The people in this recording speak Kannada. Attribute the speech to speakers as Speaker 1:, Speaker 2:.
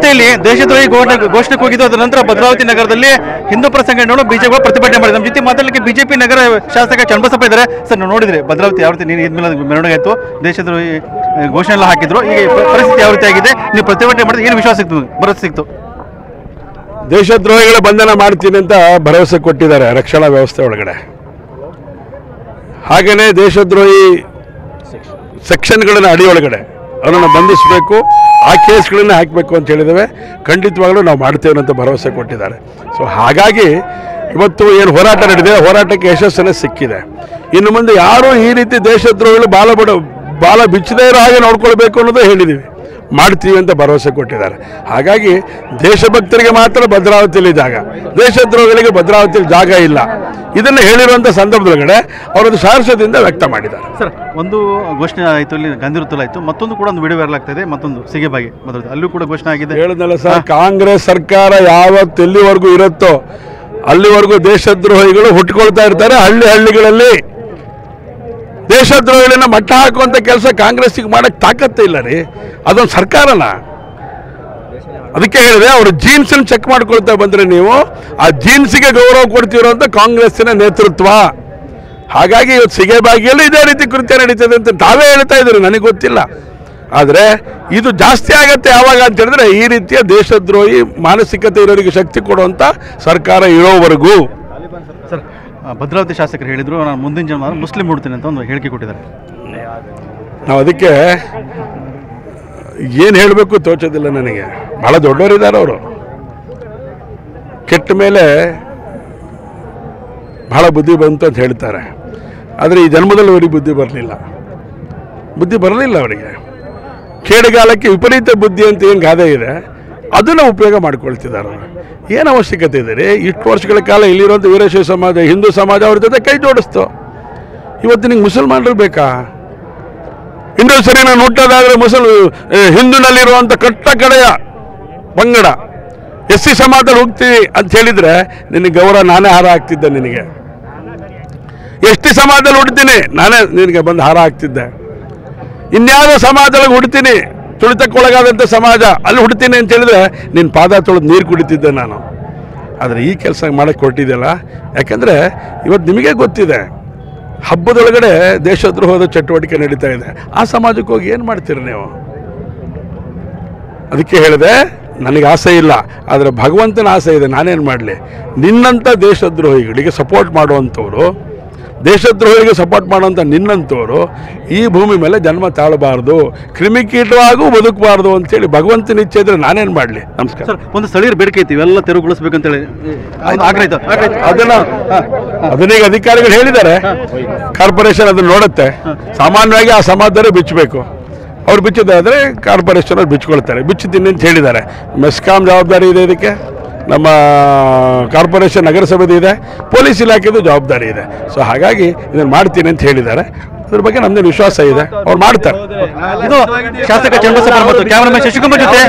Speaker 1: ಜೊತೆಯಲ್ಲಿ ದೇಶದ್ರೋಹಿ ಘೋಷಣೆ ಕೂಗಿದ್ದು ಅದರ ನಂತರ ಭದ್ರಾವತಿ ನಗರದಲ್ಲಿ ಹಿಂದೂ ಪರ ಸಂಘಟನೆಗಳು ಬಿಜೆಪಿ ಪ್ರತಿಭಟನೆ ಮಾಡಿದೆ. ನಮ್ಮ ಜೊತೆ ಮಾತಾಡಲಿಕ್ಕೆ ಬಿಜೆಪಿ ನಗರ ಶಾಸಕ ಚನ್ನಬಸಪ್ಪ ಇದ್ದಾರೆ. ಸರ್, ನಾವು ನೋಡಿದ್ರೆ ಭದ್ರಾವತಿ ಯಾವ ರೀತಿ ಮೆರವಣಿಗೆ ಆಯಿತು, ದೇಶದ್ರೋಹಿ ಘೋಷಣೆ ಎಲ್ಲ ಹಾಕಿದ್ರು, ಈಗ ಪರಿಸ್ಥಿತಿ ಯಾವ ರೀತಿ ಆಗಿದೆ, ನೀವು ಪ್ರತಿಭಟನೆ ಮಾಡಿದ್ರೆ ಏನು ವಿಶ್ವಾಸ ಸಿಕ್ತು, ಭರವಸೆ ಸಿಕ್ತು?
Speaker 2: ದೇಶದ್ರೋಹಿಗಳ ಬಂಧನ ಮಾಡ್ತೀನಿ ಅಂತ ಭರವಸೆ ಕೊಟ್ಟಿದ್ದಾರೆ ರಕ್ಷಣಾ ವ್ಯವಸ್ಥೆ ಒಳಗಡೆ. ಹಾಗೆಯೇ ದೇಶದ್ರೋಹಿ ಸೆಕ್ಷನ್ಗಳನ್ನು ಅಡಿಯೊಳಗಡೆ ಅವರನ್ನು ಬಂಧಿಸಬೇಕು, ಆ ಕೇಸ್ಗಳನ್ನು ಹಾಕಬೇಕು ಅಂತ ಹೇಳಿದ್ದೇವೆ. ಖಂಡಿತವಾಗಲೂ ನಾವು ಮಾಡ್ತೇವೆ ಅಂತ ಭರವಸೆ ಕೊಟ್ಟಿದ್ದಾರೆ. ಸೊ ಹಾಗಾಗಿ ಇವತ್ತು ಏನು ಹೋರಾಟ ನಡೆದಿದೆ, ಹೋರಾಟಕ್ಕೆ ಯಶಸ್ಸನ್ನೇ ಸಿಕ್ಕಿದೆ. ಇನ್ನು ಮುಂದೆ ಯಾರೂ ಈ ರೀತಿ ದೇಶದ್ರೋಹಿಗಳು ಬಾಲ ಬಿಚ್ಚದೇ ಇರೋ ಹಾಗೆ ನೋಡ್ಕೊಳ್ಬೇಕು ಅನ್ನೋದು ಹೇಳಿದ್ದೀವಿ, ಮಾಡ್ತೀವಿ ಅಂತ ಭರವಸೆ ಕೊಟ್ಟಿದ್ದಾರೆ. ಹಾಗಾಗಿ ದೇಶಭಕ್ತರಿಗೆ ಮಾತ್ರ ಭದ್ರಾವತಿಯಲ್ಲಿ ಜಾಗ, ದೇಶದ್ರೋಹಿಗಳಿಗೆ ಭದ್ರಾವತಿಯಲ್ಲಿ ಜಾಗ ಇಲ್ಲ. ಇದನ್ನು ಹೇಳಿರುವಂಥ ಸಂದರ್ಭದೊಳಗಡೆ ಅವರೊಂದು ಸಹರ್ಷದಿಂದ ವ್ಯಕ್ತ ಮಾಡಿದ್ದಾರೆ.
Speaker 1: ಸರ್, ಒಂದು ಘೋಷಣೆ ಆಯಿತು, ಇಲ್ಲಿ ಗಾಂಧಿ ವೃತ್ತದಲ್ಲಿ ಆಯಿತು, ಮತ್ತೊಂದು ಕೂಡ ಒಂದು ವಿಡಿಯೋ ವೈರಲ್ ಆಗ್ತಾ ಇದೆ, ಮತ್ತೊಂದು ಸಿಗೆಬಾಗಿ ಭದ್ರಾವತಿ ಅಲ್ಲೂ ಕೂಡ ಘೋಷಣೆ ಆಗಿದೆ.
Speaker 2: ಹೇಳಿದ್ನಲ್ಲ ಸರ್, ಕಾಂಗ್ರೆಸ್ ಸರ್ಕಾರ ಯಾವತ್ತು ಎಲ್ಲಿವರೆಗೂ ಇರುತ್ತೋ ಅಲ್ಲಿವರೆಗೂ ದೇಶದ್ರೋಹಿಗಳು ಹುಟ್ಕೊಳ್ತಾ ಇರ್ತಾರೆ. ಹಳ್ಳಿಗಳಲ್ಲಿ ದೇಶದ್ರೋಹಿಗಳನ್ನ ಮಟ್ಟ ಹಾಕುವಂಥ ಕೆಲಸ ಕಾಂಗ್ರೆಸ್ಸಿಗೆ ಮಾಡೋಕ್ಕೆ ತಾಕತ್ತೇ ಇಲ್ಲ ರೀ. ಅದೊಂದು ಸರ್ಕಾರನ. ಅದಕ್ಕೆ ಹೇಳಿದೆ, ಅವರು ಜೀನ್ಸನ್ನು ಚೆಕ್ ಮಾಡ್ಕೊಳ್ತಾ ಬಂದರೆ ನೀವು ಆ ಜೀನ್ಸಿಗೆ ಗೌರವ ಕೊಡ್ತೀರೋ ಅಂತ ಕಾಂಗ್ರೆಸ್ಸಿನ ನೇತೃತ್ವ. ಹಾಗಾಗಿ ಇವತ್ತು ಸಿಗೆಬಾಗಿಯಲ್ಲಿ ಇದೇ ರೀತಿ ಕೃತ್ಯ ನಡೀತದೆ ಅಂತ ತಾವೇ ಹೇಳ್ತಾ ಇದ್ರು, ನನಗೆ ಗೊತ್ತಿಲ್ಲ. ಆದರೆ ಇದು ಜಾಸ್ತಿ ಆಗತ್ತೆ ಯಾವಾಗ ಅಂತ ಹೇಳಿದ್ರೆ ಈ ರೀತಿಯ ದೇಶದ್ರೋಹಿ ಮಾನಸಿಕತೆ ಇರೋರಿಗೆ ಶಕ್ತಿ ಕೊಡುವಂಥ ಸರ್ಕಾರ ಇರೋವರೆಗೂ.
Speaker 1: ಸರ್, ಭದ್ರಾವತಿ ಶಾಸಕರು ಹೇಳಿದರು, ನಾನು ಮುಂದಿನ ಜನ ಮುಸ್ಲಿಂ ಹುಡ್ತೀನಿ ಅಂತ ಒಂದು ಹೇಳಿಕೆ ಕೊಟ್ಟಿದ್ದಾರೆ.
Speaker 2: ನಾವು ಅದಕ್ಕೆ ಏನು ಹೇಳಬೇಕು ತೋಚೋದಿಲ್ಲ ನನಗೆ. ಭಾಳ ದೊಡ್ಡವರಿದ್ದಾರೆ ಅವರು, ಕೆಟ್ಟ ಮೇಲೆ ಭಾಳ ಬುದ್ಧಿ ಬಂತು ಅಂತ ಹೇಳ್ತಾರೆ. ಆದರೆ ಈ ಜನ್ಮದಲ್ಲಿ ಅವರಿಗೆ ಬುದ್ಧಿ ಬರಲಿಲ್ಲ ಅವರಿಗೆ. ಕೇಡುಗಾಲಕ್ಕೆ ವಿಪರೀತ ಬುದ್ಧಿ ಅಂತ ಏನು ಗಾದೆ ಇದೆ, ಅದನ್ನು ಉಪಯೋಗ ಮಾಡ್ಕೊಳ್ತಿದ್ದಾರೆ. ಏನು ಅವಶ್ಯಕತೆ ಇದೆ ರೀ? ಇಷ್ಟು ವರ್ಷಗಳ ಕಾಲ ಇಲ್ಲಿರುವಂಥ ವೀರಶೈವ ಸಮಾಜ, ಹಿಂದೂ ಸಮಾಜ ಅವ್ರ ಜೊತೆ ಕೈ ಜೋಡಿಸ್ತು. ಇವತ್ತು ನಿಂಗೆ ಮುಸಲ್ಮಾನರು ಬೇಕಾ? ಇನ್ನೊಂದು ಸರಿ ನಾನು ಹುಟ್ಟೋದಾದರೆ ಹಿಂದೂನಲ್ಲಿರುವಂಥ ಕಟ್ಟ ಕಡೆಯ ಪಂಗಡ SC ಸಮಾಜದಲ್ಲಿ ಹೋಗ್ತೀವಿ ಅಂತ ಹೇಳಿದರೆ ನಿನಗೆ ಗೌರವ ನಾನೇ ಹಾರ ಹಾಕ್ತಿದ್ದೆ. ನಿನಗೆ ST ಸಮಾಜದಲ್ಲಿ ಹುಡ್ತೀನಿ, ನಾನೇ ನಿನಗೆ ಬಂದು ಹಾರ ಹಾಕ್ತಿದ್ದೆ. ಇನ್ಯಾವುದೋ ಸಮಾಜದೊಳಗೆ ಹುಡ್ತೀನಿ, ತುಳಿತಕ್ಕೊಳಗಾದಂಥ ಸಮಾಜ ಅಲ್ಲಿ ಹುಡ್ತೀನಿ ಅಂತ ಹೇಳಿದ್ರೆ ನಿನ್ನ ಪಾದ ತೊಳೆದು ನೀರು ಕುಡಿತಿದ್ದೆ ನಾನು. ಆದರೆ ಈ ಕೆಲಸ ಮಾಡೋಕ್ಕೆ ಕೊಟ್ಟಿದ್ದೆಲ್ಲ. ಯಾಕಂದರೆ ಇವತ್ತು ನಿಮಗೆ ಗೊತ್ತಿದೆ, ಹಬ್ಬದೊಳಗಡೆ ದೇಶದ್ರೋಹದ ಚಟುವಟಿಕೆ ನಡೀತಾ ಇದೆ. ಆ ಸಮಾಜಕ್ಕೆ ಹೋಗಿ ಏನು ಮಾಡ್ತೀರಿ ನೀವು? ಅದಕ್ಕೆ ಹೇಳಿದೆ, ನನಗೆ ಆಸೆ ಇಲ್ಲ, ಆದರೆ ಭಗವಂತನ ಆಸೆ ಇದೆ. ನಾನೇನು ಮಾಡಲಿ? ನಿನ್ನಂಥ ದೇಶದ್ರೋಹಿಗಳಿಗೆ ಸಪೋರ್ಟ್ ಮಾಡುವಂಥವ್ರು, ದೇಶದ್ರೋಹಿಗಳಿಗೆ ಸಪೋರ್ಟ್ ಮಾಡುವಂಥ ನಿನ್ನಂಥವ್ರು ಈ ಭೂಮಿ ಮೇಲೆ ಜನ್ಮ ತಾಳಬಾರ್ದು, ಕ್ರಿಮಿಕೀಟವಾಗೂ ಬದುಕಬಾರ್ದು ಅಂತೇಳಿ ಭಗವಂತನ ಇಚ್ಛೆ ಇದ್ರೆ ನಾನೇನು ಮಾಡಲಿ? ನಮಸ್ಕಾರ.
Speaker 1: ಸರ್, ಒಂದು ಸ್ಥಳೀಯರ ಬೇಡಿಕೆ ಐತಿ, ಇವೆಲ್ಲ ತೆರವುಗೊಳಿಸ್ಬೇಕಂತೇಳಿ
Speaker 2: ಅದನ್ನೀಗ ಅಧಿಕಾರಿಗಳು ಹೇಳಿದ್ದಾರೆ. ಕಾರ್ಪೊರೇಷನ್ ಅದನ್ನು ನೋಡುತ್ತೆ. ಸಾಮಾನ್ಯವಾಗಿ ಆ ಸಮಾಜದವರೇ ಬಿಚ್ಚಬೇಕು. ಅವ್ರು ಬಿಚ್ಚೋದಾದರೆ ಕಾರ್ಪೊರೇಷನ್ ಅವ್ರು ಬಿಚ್ಕೊಳ್ತಾರೆ. ಬಿಚ್ಚುತ್ತೀನಿ ಅಂತ ಹೇಳಿದ್ದಾರೆ. ಮೆಸ್ಕಾಂ ಜವಾಬ್ದಾರಿ ಇದೆ ಇದಕ್ಕೆ, ನಮ್ಮ ಕಾರ್ಪೊರೇಷನ್ ನಗರಸಭೆದು ಇದೆ, ಪೊಲೀಸ್ ಇಲಾಖೆದು ಜವಾಬ್ದಾರಿ ಇದೆ. ಸೊ ಹಾಗಾಗಿ ಇದನ್ನು ಮಾಡ್ತೀನಿ ಅಂತ ಹೇಳಿದ್ದಾರೆ. ಅದ್ರ ಬಗ್ಗೆ ನಮ್ದೇನು ವಿಶ್ವಾಸ ಇದೆ, ಅವ್ರು ಮಾಡ್ತಾರೆ.
Speaker 1: ಇದು ಶಾಸಕ ಚನ್ನಬಸಪ್ಪ ಮತ್ತು ಕ್ಯಾಮರಾಮನ್ ಶಶಿಕುಮಾರ್ ಜೊತೆ